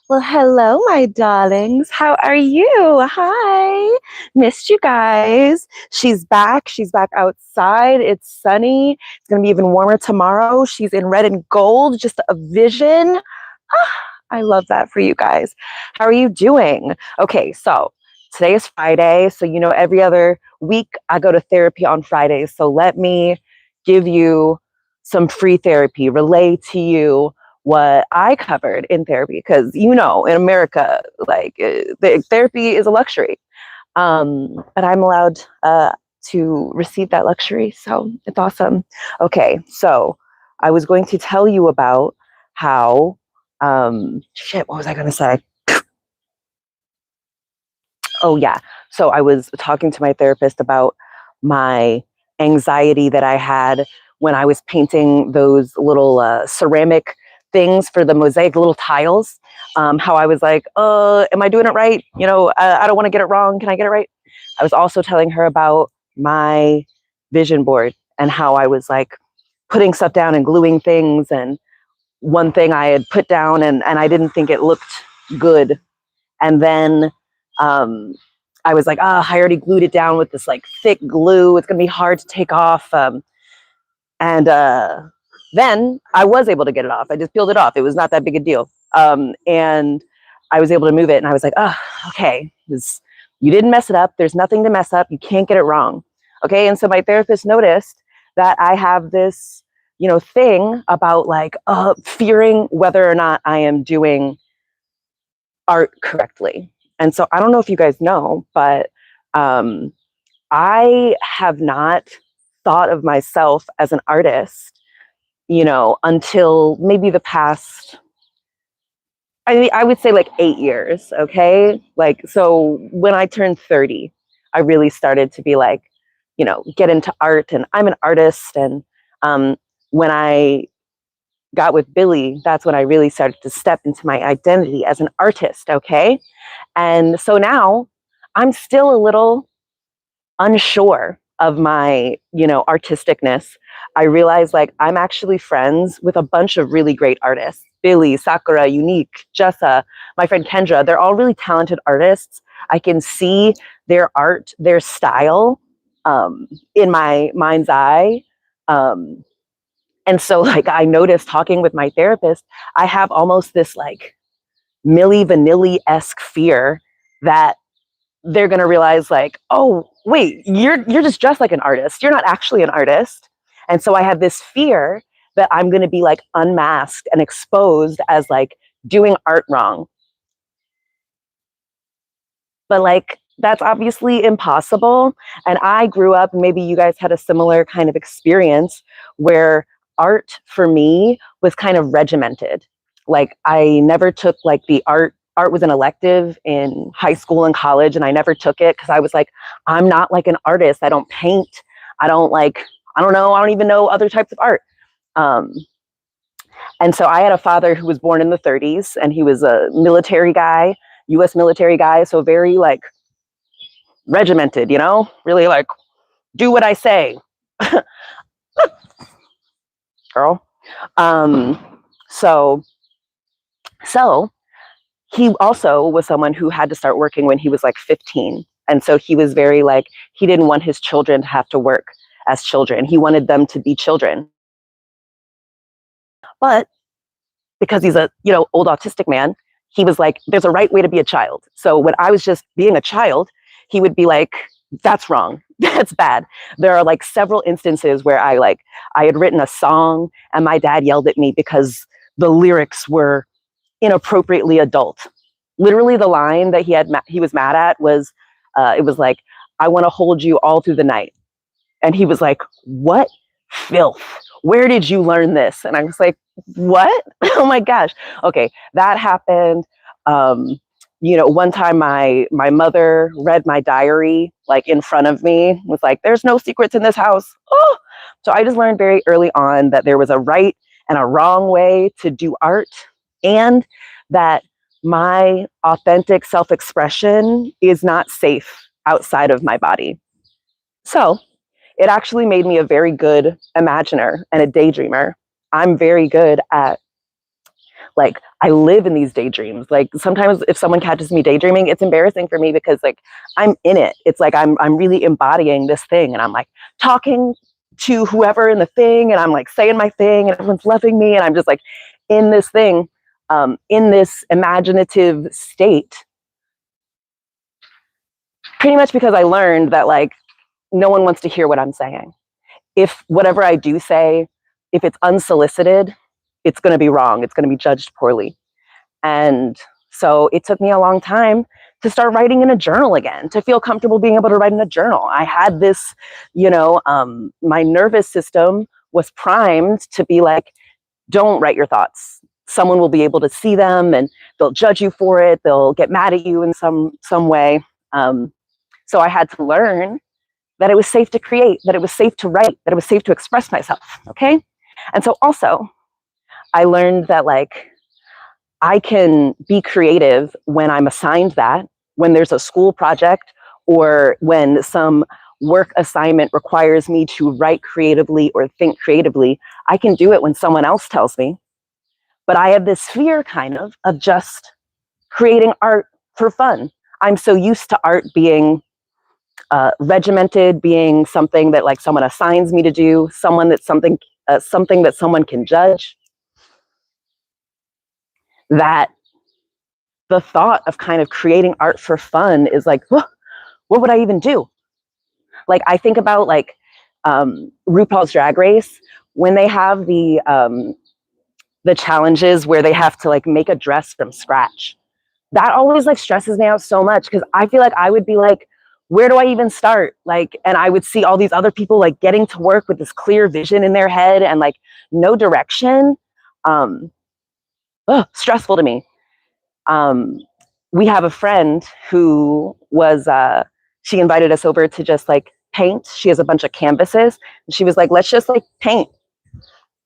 Well, hello, my darlings. How are you? Hi. Missed you guys. She's back. She's back outside. It's sunny. It's going to be even warmer tomorrow. She's in red and gold, just a vision. I love that for you guys. How are you doing? Okay, so today is Friday. So, every other week I go to therapy on Fridays. So let me give you some free therapy, relay to you what I covered in therapy. Because, in America, the therapy is a luxury. But I'm allowed to receive that luxury. So it's awesome. Okay, so I was going to tell you about how what was I going to say? Oh, yeah. So I was talking to my therapist about my anxiety that I had when I was painting those little ceramic things for the mosaic, little tiles. How I was like, am I doing it right? I don't want to get it wrong. Can I get it right? I was also telling her about my vision board and how I was like putting stuff down and gluing things. And one thing I had put down and I didn't think it looked good. And then I was like, I already glued it down with this like thick glue. It's going to be hard to take off. And then I was able to get it off. I just peeled it off. It was not that big a deal. And I was able to move it. And I was like, okay, you didn't mess it up. There's nothing to mess up. You can't get it wrong. Okay. And so my therapist noticed that I have this, thing about like fearing whether or not I am doing art correctly. And so I don't know if you guys know, but I have not thought of myself as an artist, until maybe the past, I would say like 8 years. Okay. Like, so when I turned 30, I really started to be like, get into art, and I'm an artist. And when I got with Billy, that's when I really started to step into my identity as an artist. Okay. And so now I'm still a little unsure of my, artisticness. I realize like I'm actually friends with a bunch of really great artists. Billy, Sakura, Unique, Jessa, my friend Kendra, they're all really talented artists. I can see their art, their style in my mind's eye. And so like I noticed talking with my therapist, I have almost this like Milli Vanilli-esque fear that they're going to realize like, oh, wait, you're just dressed like an artist. You're not actually an artist. And so I have this fear that I'm going to be like unmasked and exposed as like doing art wrong. But like, that's obviously impossible. And I grew up, maybe you guys had a similar kind of experience where art for me was kind of regimented. Like I never took like the art was an elective in high school and college, and I never took it because I was like, I'm not like an artist. I don't paint. I don't know. I don't even know other types of art. And so I had a father who was born in the 30s, and he was a military guy, US military guy. So very like regimented, really like do what I say, girl. So he also was someone who had to start working when he was like 15. And so he was very like, he didn't want his children to have to work as children. He wanted them to be children. But because he's a, old autistic man, he was like, there's a right way to be a child. So when I was just being a child, he would be like, that's wrong. That's bad. There are like several instances where I had written a song and my dad yelled at me because the lyrics were inappropriately adult. Literally the line that he was mad at was, it was like, I want to hold you all through the night. And he was like, what filth? Where did you learn this? And I was like, what? Oh my gosh. Okay, that happened. One time my mother read my diary like in front of me, was like, there's no secrets in this house. Oh, so I just learned very early on that there was a right and a wrong way to do art, and that my authentic self-expression is not safe outside of my body. So it actually made me a very good imaginer and a daydreamer. I'm very good at like I live in these daydreams. Like sometimes if someone catches me daydreaming, it's embarrassing for me because like I'm in it. It's like I'm really embodying this thing, and I'm like talking to whoever in the thing, and I'm like saying my thing, and everyone's loving me, and I'm just like in this thing, in this imaginative state. Pretty much because I learned that like no one wants to hear what I'm saying. If whatever I do say, if it's unsolicited, it's going to be wrong. It's going to be judged poorly. And so it took me a long time to start writing in a journal again, to feel comfortable being able to write in a journal. I had this, my nervous system was primed to be like, don't write your thoughts. Someone will be able to see them and they'll judge you for it. They'll get mad at you in some way. So I had to learn that it was safe to create, that it was safe to write, that it was safe to express myself, okay? And so also, I learned that like, I can be creative when I'm assigned that, when there's a school project, or when some work assignment requires me to write creatively or think creatively. I can do it when someone else tells me. But I have this fear kind of just creating art for fun. I'm so used to art being regimented, being something that like someone assigns me to do, something that someone can judge, that the thought of kind of creating art for fun is like, what would I even do? Like I think about like RuPaul's Drag Race, when they have the challenges where they have to like make a dress from scratch. That always like stresses me out so much because I feel like I would be like, where do I even start? Like, and I would see all these other people like getting to work with this clear vision in their head and like no direction. Stressful to me. We have a friend who was, she invited us over to just like paint. She has a bunch of canvases. And she was like, let's just like paint.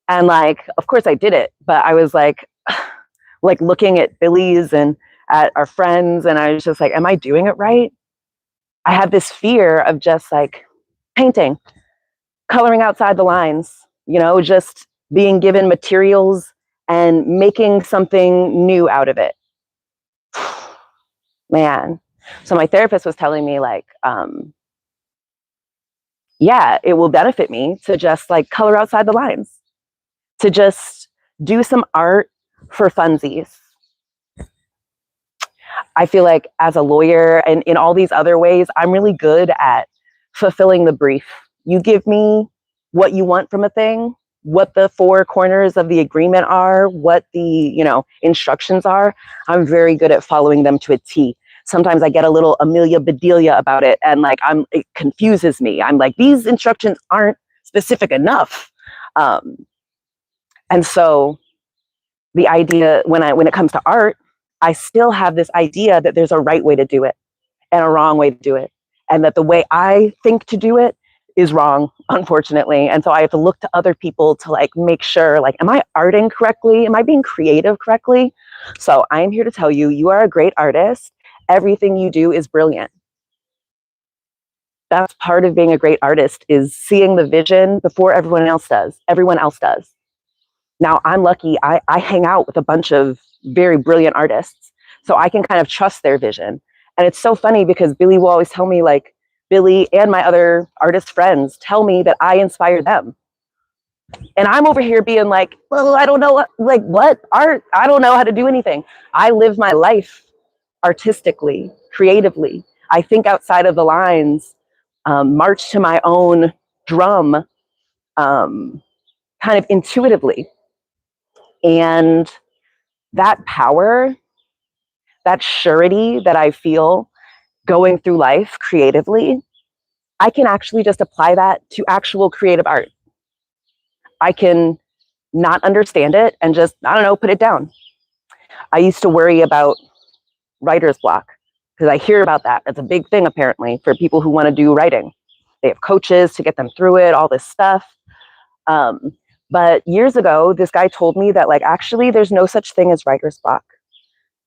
And like, of course I did it, but I was like looking at Billy's and at our friends. And I was just like, am I doing it right? I have this fear of just like painting, coloring outside the lines, just being given materials and making something new out of it. Man. So my therapist was telling me like, yeah, it will benefit me to just like color outside the lines, to just do some art for funsies. I feel like as a lawyer and in all these other ways, I'm really good at fulfilling the brief. You give me what you want from a thing, what the four corners of the agreement are, what the, instructions are. I'm very good at following them to a T. Sometimes I get a little Amelia Bedelia about it and like it confuses me. I'm like, these instructions aren't specific enough. And so the idea when it comes to art, I still have this idea that there's a right way to do it and a wrong way to do it. And that the way I think to do it is wrong, unfortunately. And so I have to look to other people to like make sure, like, am I arting correctly? Am I being creative correctly? So I'm here to tell you, you are a great artist. Everything you do is brilliant. That's part of being a great artist, is seeing the vision before everyone else does. Now I'm lucky, I hang out with a bunch of very brilliant artists, so I can kind of trust their vision. And it's so funny because Billy will always tell me, like, Billy and my other artist friends tell me that I inspire them. And I'm over here being like, well, I don't know, what art? I don't know how to do anything. I live my life artistically, creatively. I think outside of the lines, march to my own drum, kind of intuitively. And that power, that surety that I feel going through life creatively, I can actually just apply that to actual creative art. I can not understand it and just, I don't know, put it down. I used to worry about writer's block because I hear about that. That's a big thing apparently for people who want to do writing. They have coaches to get them through it, all this stuff. But years ago, this guy told me that like, actually there's no such thing as writer's block,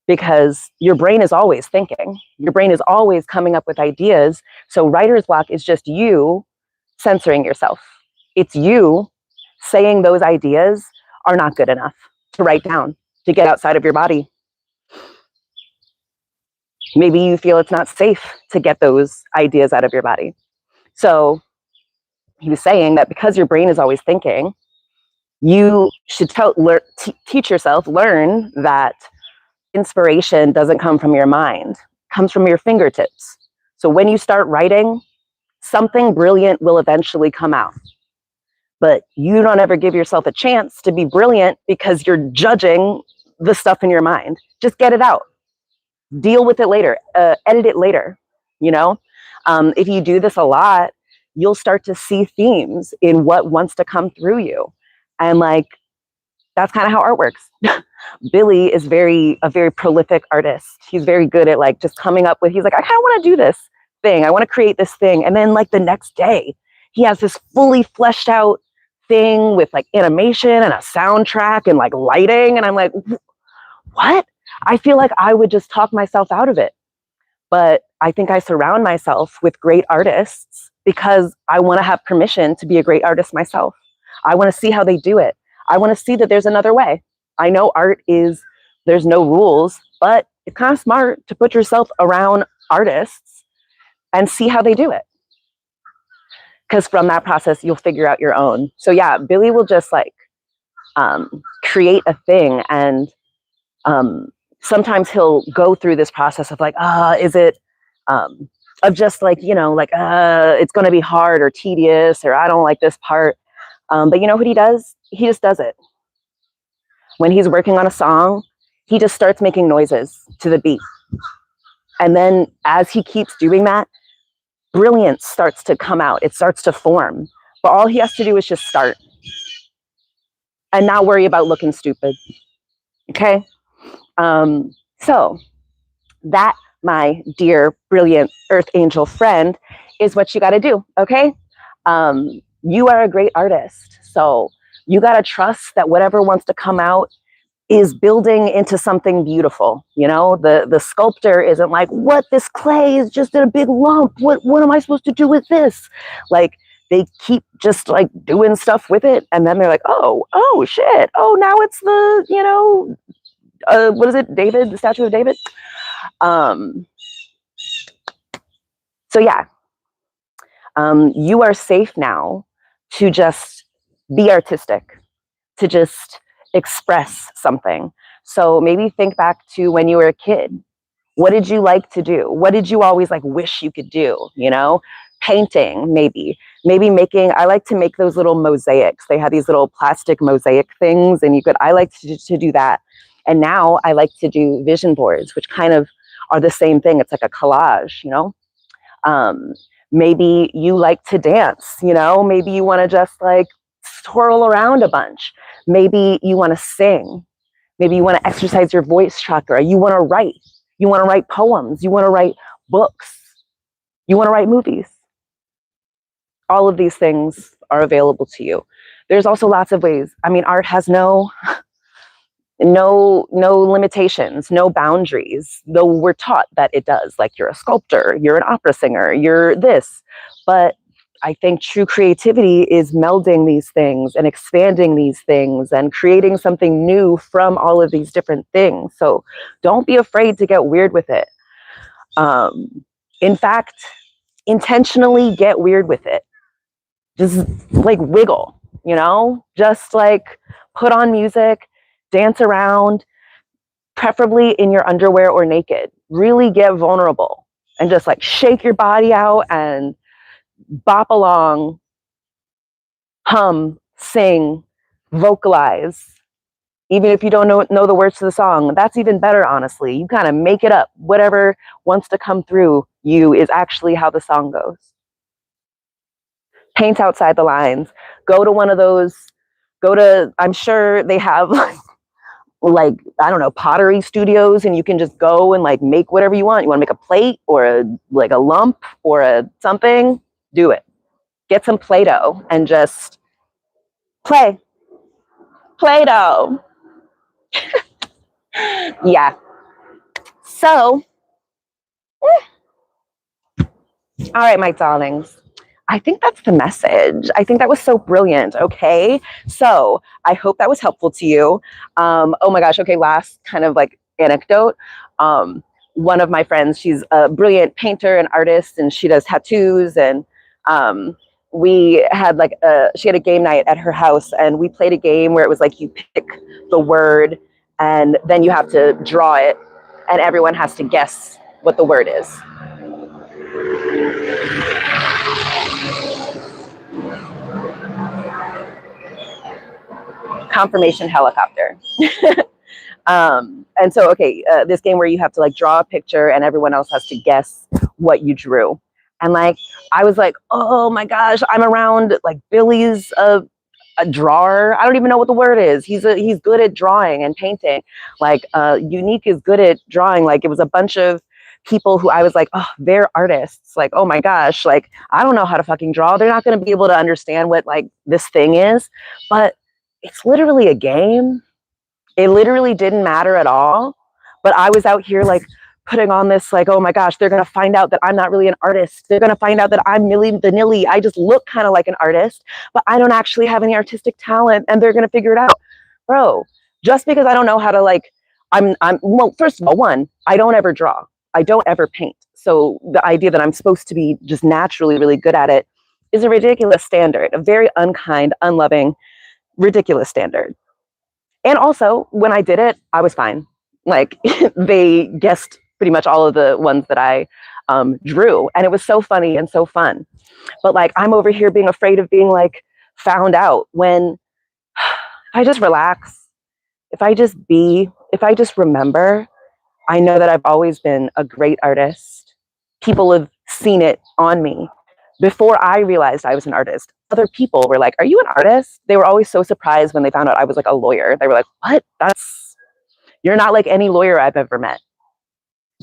because your brain is always thinking. Your brain is always coming up with ideas. So writer's block is just you censoring yourself. It's you saying those ideas are not good enough to write down. to get outside of your body. Maybe you feel it's not safe to get those ideas out of your body. So he was saying that because your brain is always thinking, you should teach yourself, learn that inspiration doesn't come from your mind, it comes from your fingertips. So when you start writing, something brilliant will eventually come out. But you don't ever give yourself a chance to be brilliant because you're judging the stuff in your mind. Just get it out. Deal with it later. Edit it later. You know, if you do this a lot, you'll start to see themes in what wants to come through you. And like, that's kind of how art works. Billy is a very prolific artist. He's very good at like just coming up with, he's like, I kind of want to do this thing. I want to create this thing. And then like the next day, he has this fully fleshed out thing with like animation and a soundtrack and like lighting. And I'm like, what? I feel like I would just talk myself out of it. But I think I surround myself with great artists because I want to have permission to be a great artist myself. I want to see how they do it. I want to see that there's another way. I know there's no rules, but it's kind of smart to put yourself around artists and see how they do it. Because from that process, you'll figure out your own. So yeah, Billy will just like create a thing. And sometimes he'll go through this process of like, is it of just like, you know, like, it's going to be hard or tedious, or I don't like this part. But you know what he does? He just does it. When he's working on a song, he just starts making noises to the beat. And then as he keeps doing that, brilliance starts to come out. It starts to form. But all he has to do is just start and not worry about looking stupid. Okay? So that, my dear, brilliant earth angel friend, is what you got to do. Okay? You are a great artist. So you got to trust that whatever wants to come out is building into something beautiful. You know, the sculptor isn't like, what, this clay is just in a big lump. What am I supposed to do with this? Like, they keep just like doing stuff with it. And then they're like, oh shit. Oh, now it's the, you know, what is it? David, the statue of David. So yeah, you are safe now to just be artistic, to just express something. So maybe think back to when you were a kid. What did you like to do? What did you always like wish you could do? You know, painting, maybe making, I like to make those little mosaics. They have these little plastic mosaic things, and I like to do that. And now I like to do vision boards, which kind of are the same thing. It's like a collage, you know? Maybe you like to dance, you know? Maybe you want to just like twirl around a bunch. Maybe you want to sing. Maybe you want to exercise your voice chakra. You want to write. You want to write poems. You want to write books. You want to write movies. All of these things are available to you. There's also lots of ways. I mean, art has no limitations, no boundaries, though we're taught that it does. Like, you're a sculptor, you're an opera singer, you're this. But I think true creativity is melding these things and expanding these things and creating something new from all of these different things. So don't be afraid to get weird with it. In fact, intentionally get weird with it. Just like wiggle, you know, just like put on music, dance around, preferably in your underwear or naked. Really get vulnerable and just like shake your body out and bop along, hum, sing, vocalize. Even if you don't know the words to the song, that's even better, honestly. You kind of make it up. Whatever wants to come through you is actually how the song goes. Paint outside the lines. Go to one of those, I'm sure they have like, I don't know, pottery studios, and you can just go and like make whatever you want. You want to make a plate or a lump or a something, do it. Get some Play-Doh and just play. Play-Doh. Yeah. So, all right, my darlings. I think that's the message. I think that was so brilliant. Okay. So I hope that was helpful to you. Oh my gosh. Okay. Last kind of like anecdote. One of my friends, she's a brilliant painter and artist, and she does tattoos. And we had like she had a game night at her house, and we played a game where it was like you pick the word and then you have to draw it, and everyone has to guess what the word is. Confirmation helicopter. And so, okay, this game where you have to like draw a picture and everyone else has to guess what you drew. And like, I was like, oh my gosh, I'm around like Billy's a drawer. I don't even know what the word is. He's good at drawing and painting. Like, Unique is good at drawing. Like, it was a bunch of people who I was like, oh, they're artists. Like, oh my gosh, like I don't know how to fucking draw. They're not going to be able to understand what like this thing is. But it's literally a game. It literally didn't matter at all. But I was out here like putting on this like, oh my gosh, they're going to find out that I'm not really an artist. They're going to find out that I'm Millie Vanilli. I just look kind of like an artist, but I don't actually have any artistic talent, and they're going to figure it out. Bro, just because I don't know how to like, well, first of all, one, I don't ever draw. I don't ever paint. So the idea that I'm supposed to be just naturally really good at it is a ridiculous standard, a very unkind, unloving, ridiculous standard. And also, when I did it, I was fine. Like, they guessed pretty much all of the ones that I drew. And it was so funny and so fun. But like, I'm over here being afraid of being like found out, when if I just relax, if I just remember, I know that I've always been a great artist. People have seen it on me. Before I realized I was an artist, other people were like, are you an artist? They were always so surprised when they found out I was like a lawyer. They were like, what? You're not like any lawyer I've ever met.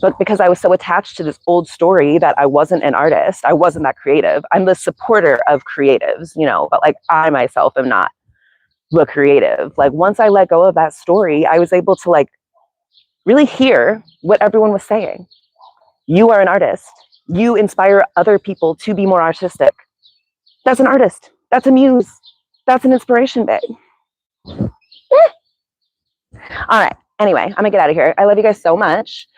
But because I was so attached to this old story that I wasn't an artist, I wasn't that creative. I'm the supporter of creatives, but like I myself am not the creative. Like once I let go of that story, I was able to like really hear what everyone was saying. You are an artist. You inspire other people to be more artistic. That's an artist. That's a muse. That's an inspiration, babe. All right. Anyway, I'm gonna get out of here. I love you guys so much.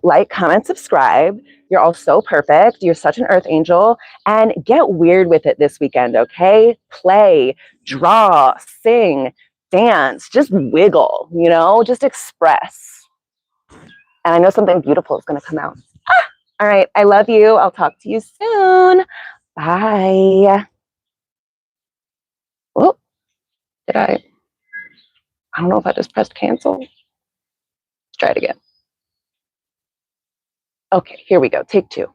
Like, comment, subscribe. You're all so perfect. You're such an earth angel. And get weird with it this weekend, okay? Play, draw, sing, dance, just wiggle, just express. And I know something beautiful is gonna come out. All right. I love you. I'll talk to you soon. Bye. Oh, did I don't know if I just pressed cancel. Let's try it again. Okay, here we go. Take 2.